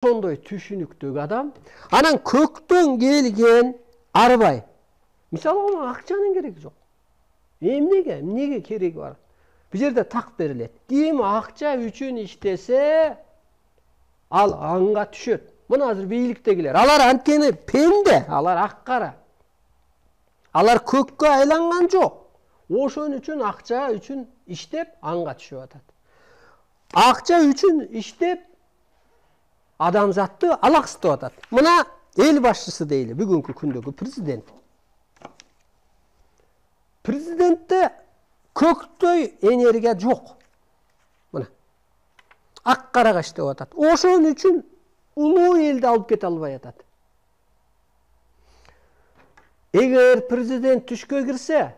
Ошондой түшүнүктүү адам. Анан көктөн келген арбай. Мисалы ага акчанын кереги жок. Эмнеге кереги бар? Бул жерде так берилет. Ким акча үчүн иштесе, ал анга түшөт. Мына азыр бийликтегилер. Алар анткени пенде, алар ак-кара. Алар көккө айланган жок. Ошон үчүн акча үчүн иштеп анга түшүп атат. Акча үчүн иштеп адамзатты алаксытып атат. Мына эл башчысы дейли, бүгүнкү күндөгү президент. Президентте көктөй энергия жок. Мына ак-карага иштеп атат. Ошон үчүн улуу элди алып кете албай атат. Эгер президент түшкө кирсе,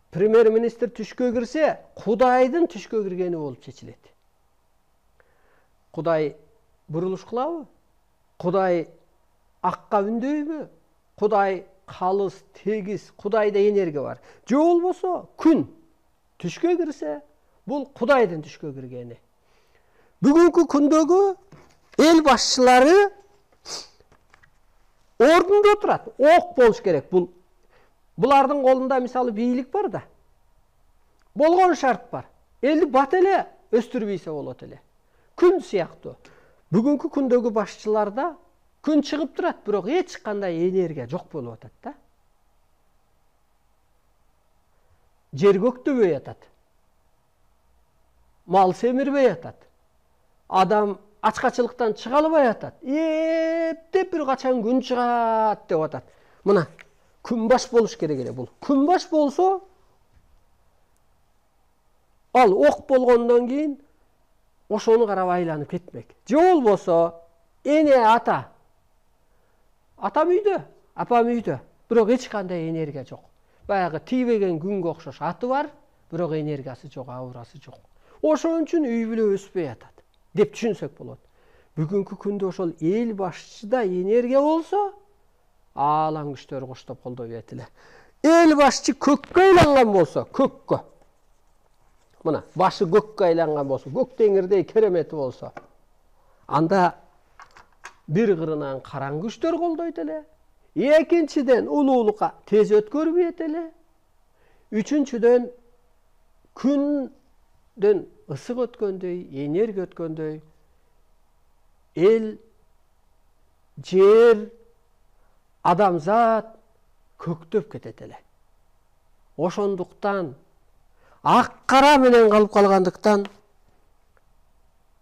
премьер-министр түшкө кирсе, Кудайдын түшкө киргени болуп чечилет. Кудай бурулуш кылабы? Кудай акка үндөйбү? Кудай калыс, тегиз, Кудайда энергия бар. Же болбосо күн түшкө кирсе, бул Кудайдын түшкө киргени. Бүгүнкү күндөгү эл башчылары ордунда турат. Ок болуш керек. Булардын колунда мисалы бийлик бар да. Болгон шарт бар. Элди бат эле өстүрбөйсө болот эле. Күн сыяктуу. Бүгүнкү күндөгү башчыларда күн чыгып турат, бирок эч кандай энергия жок болуп атат да. Жер көктөбөй атат. Мал семирбей атат. Адам ачкачылыктан чыга албай атат. Эптеп бир качан күн чыгат деп атат. Мына күнбаш болуш керек эле бул. Күнбаш болсо, ал ок болгондон кийин ошону карап айланып кетмек. Же болбосо эне ата үйдө, апам үйдө, бирок эч кандай энергия жок. Баягы тийбеген күнгө окшош аты бар, бирок энергиясы жок, аурасы жок. Ошон үчүн үй бүлө өспөй атат деп түшүнсөк болот. Бүгүнкү күндө ошол эл башчыда энергия болсо, аалам күчтөр коштоп колдой берет эле. Эл башчы көккө айланган болсо, көккө. Мына башы көккө айланган болсо, көк теңирдей керемети болсо, анда бир кырынан караң күчтөр колдойт эле. Экинчиден улуулукка тез өткөрбөйт эле. Үчүнчүдөн күндөн ысык өткөндөй, энергия өткөндөй, эл, жер, адамзат көктөп кетет эле. Ошондуктан ак-кара менен калып калгандыктан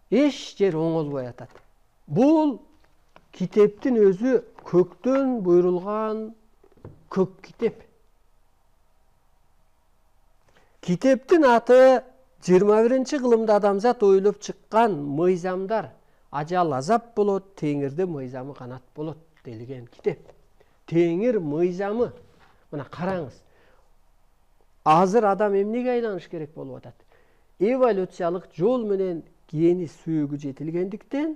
эч жер оңолбой атат. Бул китептин өзү көктөн буйрулган көк китеп. Китептин аты 21-кылымда адамзат ойлоп чыккан мыйзамдар. Ажал азап болот, теңирде мыйзамы канат болот делген китеп. Теңир мыйзамы. Мына караңыз. Азыр адам эмнеге айланыш керек болуп атат? Эволюциялык жол менен гени сөөгү жетилгендиктен,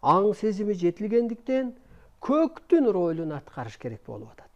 аң сезими жетилгендиктен көктүн ролун аткарыш керек болуп атат.